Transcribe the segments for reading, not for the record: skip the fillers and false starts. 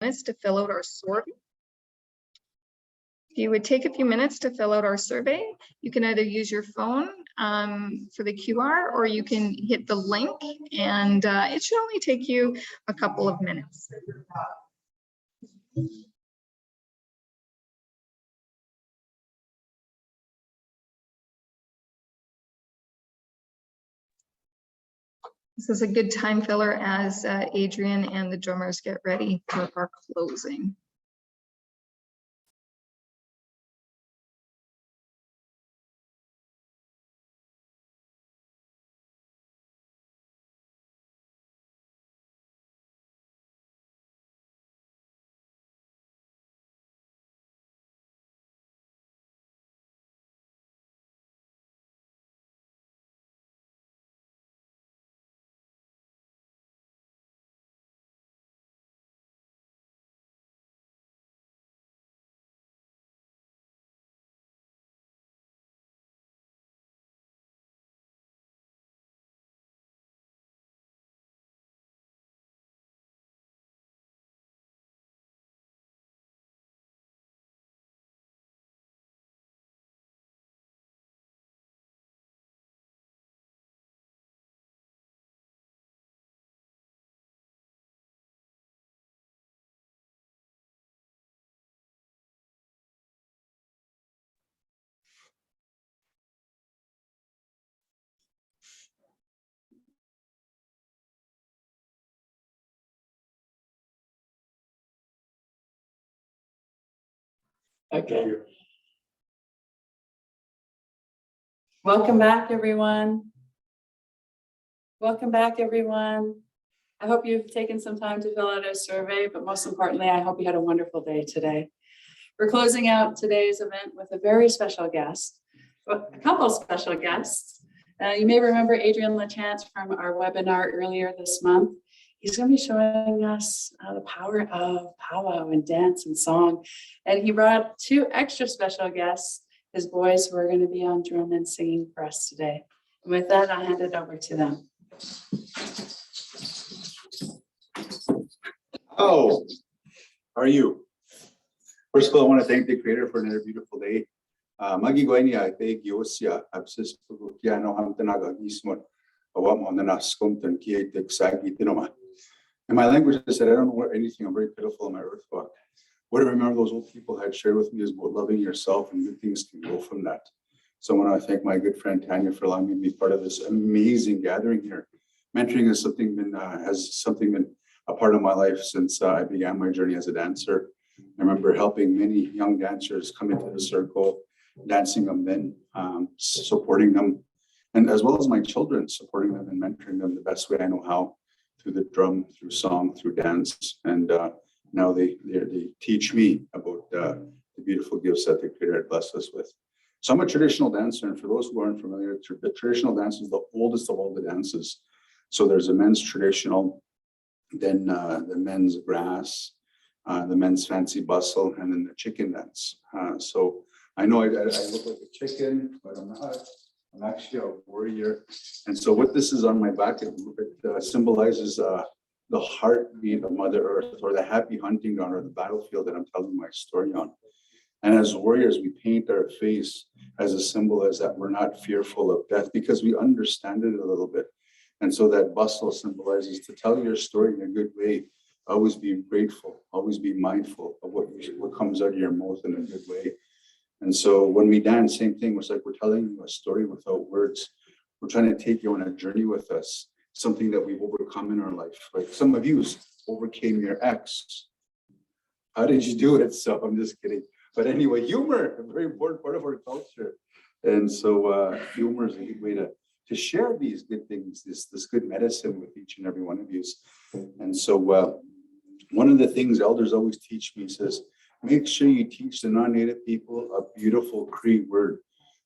minutes to fill out our survey. If you would take a few minutes to fill out our survey, you can either use your phone for the QR, or you can hit the link, and it should only take you a couple of minutes. This is a good time filler as Adrian and the drummers get ready for our closing. Okay. Welcome back, everyone. Welcome back, everyone. I hope you've taken some time to fill out a survey, but most importantly, I hope you had a wonderful day today. We're closing out today's event with a very special guest, a couple of special guests. You may remember Adrian LaChance from our webinar earlier this month. He's going to be showing us the power of powwow and dance and song. And he brought two extra special guests, his boys, who are going to be on drum and singing for us today. And with that, I'll hand it over to them. Oh, how are you? First of all, I want to thank the Creator for another beautiful day. In my language, I said, I don't know anything. I'm very pitiful in my earth walk. What I remember those old people had shared with me is about loving yourself, and good things can go from that. So I want to thank my good friend Tanya for allowing me to be part of this amazing gathering here. Mentoring has something been a part of my life since I began my journey as a dancer. I remember helping many young dancers come into the circle, dancing them then, supporting them, and as well as my children, supporting them and mentoring them the best way I know how, through the drum, through song, through dance. And now they teach me about the beautiful gifts that the Creator had blessed us with. So I'm a traditional dancer, and for those who aren't familiar, the traditional dance is the oldest of all the dances. So there's a men's traditional, then the men's grass, the men's fancy bustle, and then the chicken dance. So I know I look like a chicken, but I'm not. I'm actually a warrior. And so what this is on my back, it symbolizes the heartbeat of Mother Earth, or the happy hunting ground, or the battlefield that I'm telling my story on. And as warriors, we paint our face as a symbol as that we're not fearful of death, because we understand it a little bit. And so that bustle symbolizes to tell your story in a good way. Always be grateful, always be mindful of what comes out of your mouth in a good way. And so when we dance, same thing. It's like we're telling you a story without words. We're trying to take you on a journey with us, something that we've overcome in our life. Like some of you overcame your ex. How did you do it? So I'm just kidding. But anyway, humor, a very important part of our culture. And so humor is a good way to share these good things, this good medicine with each and every one of you. And so one of the things elders always teach me says, make sure you teach the non-native people a beautiful Cree word.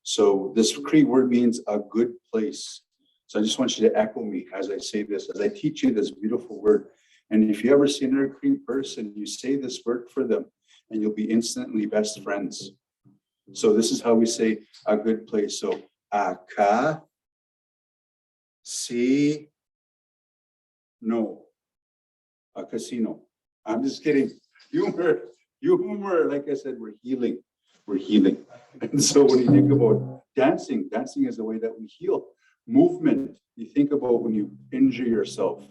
So this Cree word means a good place. So I just want you to echo me as I say this, as I teach you this beautiful word. And if you ever see another Cree person, you say this word for them, and you'll be instantly best friends. So this is how we say a good place. So aka si no, a casino. I'm just kidding. humor, like I said, we're healing. And so when you think about dancing is the way that we heal. Movement, you think about when you injure yourself,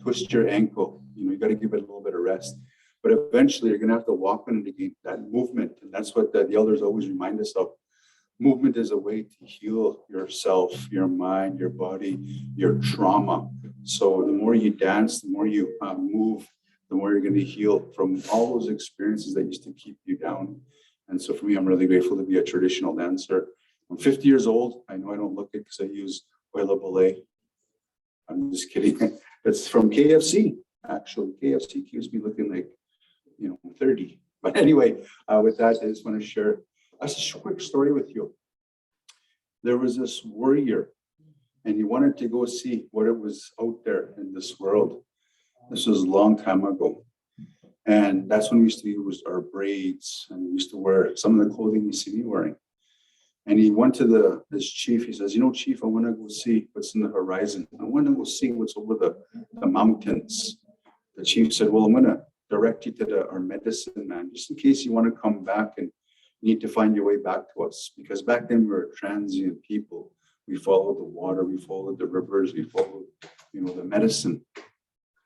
twist your ankle, you got to give it a little bit of rest. But eventually you're going to have to walk on it again, that movement. And that's what the elders always remind us of. Movement is a way to heal yourself, your mind, your body, your trauma. So the more you dance, the more you move, the more you're going to heal from all those experiences that used to keep you down. And so for me, I'm really grateful to be a traditional dancer. I'm 50 years old. I know I don't look it because I use oil of belay. I'm just kidding. It's from KFC, actually. KFC keeps me looking like, 30. But anyway, with that, I just want to share a quick story with you. There was this warrior, and he wanted to go see what it was out there in this world. This was a long time ago. And that's when we used to use our braids, and we used to wear some of the clothing you see me wearing. And he went to this chief. He says, Chief, I want to go see what's in the horizon. I want to go see what's over the mountains. The chief said, well, I'm going to direct you to our medicine man, just in case you want to come back and you need to find your way back to us. Because back then we were transient people. We followed the water, we followed the rivers, we followed, the medicine,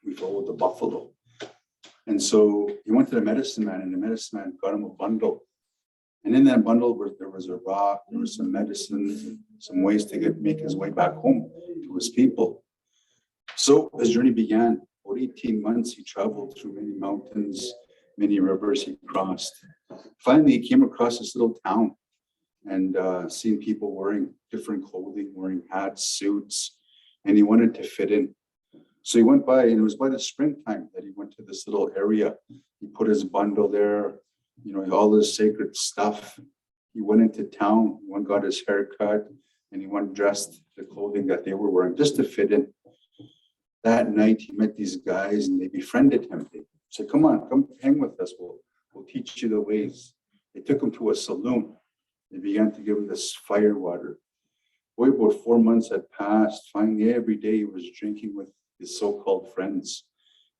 we followed the buffalo. And so he went to the medicine man, and the medicine man got him a bundle. And in that bundle, there was a rock, there was some medicine, some ways to make his way back home to his people. So his journey began. For 18 months, he traveled through many mountains, many rivers he crossed. Finally, he came across this little town and seen people wearing different clothing, wearing hats, suits, and he wanted to fit in. So he went by, and it was by the springtime that he went to this little area. He put his bundle there, all this sacred stuff. He went into town, one got his hair cut, and he went dressed the clothing that they were wearing just to fit in. That night, he met these guys, and they befriended him. They said, come on, come hang with us. We'll teach you the ways. They took him to a saloon. They began to give him this fire water. Boy, about 4 months had passed. Finally, every day he was drinking with his so-called friends.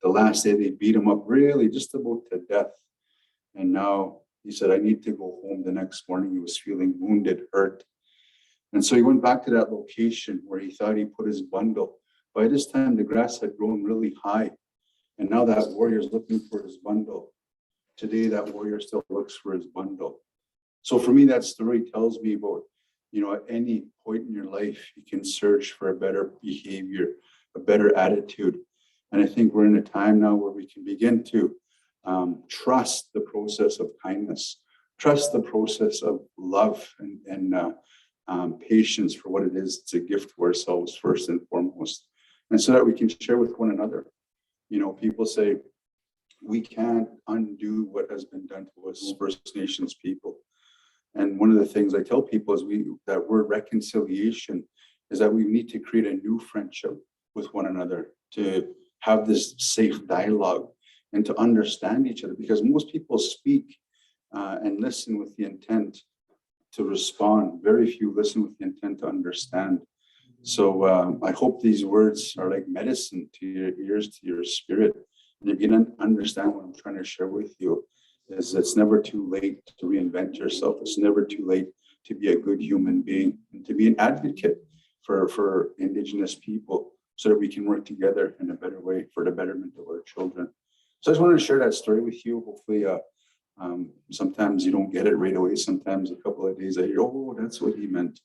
The last day, they beat him up really just about to death. And now he said, I need to go home. The next morning, he was feeling wounded, hurt. And so he went back to that location where he thought he put his bundle. By this time, the grass had grown really high. And now that warrior is looking for his bundle. Today, that warrior still looks for his bundle. So for me, that story tells me about, at any point in your life, you can search for a better behavior, a better attitude. And I think we're in a time now where we can begin to trust the process of kindness, trust the process of love and patience for what it is to give to ourselves first and foremost. And so that we can share with one another. People say, we can't undo what has been done to us First Nations people. And one of the things I tell people is that word reconciliation is that we need to create a new friendship with one another, to have this safe dialogue and to understand each other, because most people speak and listen with the intent to respond. Very few listen with the intent to understand. So I hope these words are like medicine to your ears, to your spirit. And if you don't understand what I'm trying to share with you, is it's never too late to reinvent yourself. It's never too late to be a good human being and to be an advocate for Indigenous people so that we can work together in a better way for the betterment of our children. So I just wanted to share that story with you. Hopefully, sometimes you don't get it right away. Sometimes a couple of days I hear, oh, that's what he meant.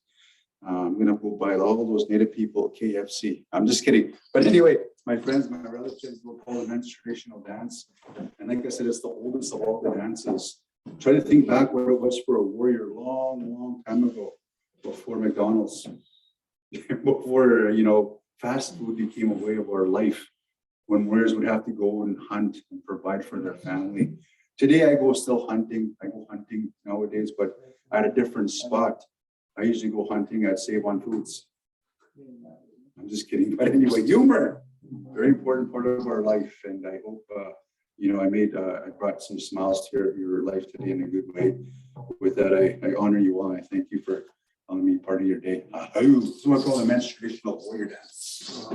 I'm going to go buy all those Native people at KFC. I'm just kidding. But anyway, my friends, my relatives will call it men's traditional dance. And like I said, it's the oldest of all the dances. Try to think back where it was for a warrior long, long time ago, before McDonald's, before, fast food became a way of our life, when warriors would have to go and hunt and provide for their family. Today, I go still hunting. I go hunting nowadays, but at a different spot. I usually go hunting at Save on Foods. I'm just kidding. But anyway, humor, very important part of our life. And I hope, I brought some smiles to your life today in a good way. With that, I honor you all. I thank you for allowing me part of your day. This is what I call the men's traditional warrior dance.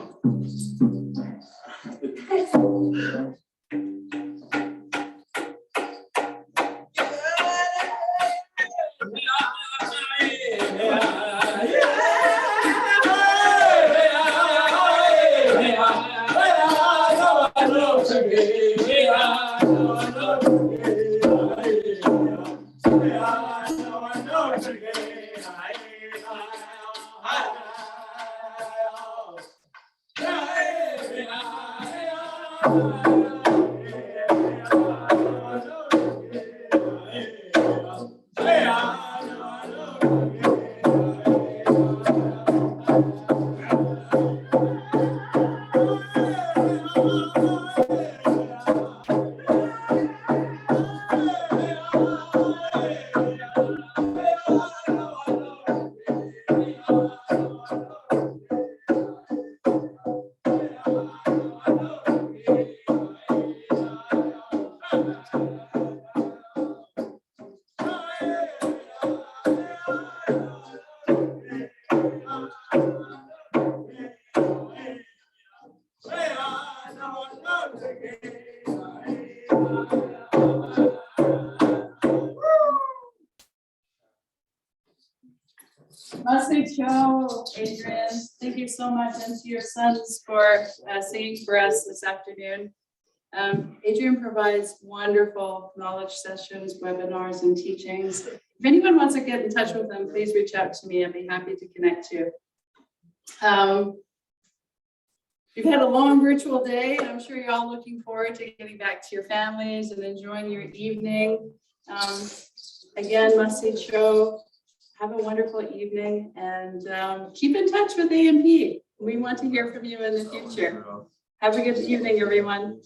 Message show, Adrian. Thank you so much, and to your sons for singing for us this afternoon. Adrian provides wonderful knowledge sessions, webinars, and teachings. If anyone wants to get in touch with them, please reach out to me. I'd be happy to connect you. You've had a long virtual day, and I'm sure you're all looking forward to getting back to your families and enjoying your evening. Again, message show. Have a wonderful evening, and keep in touch with AMP. We want to hear from you in the future. Have a good evening, everyone.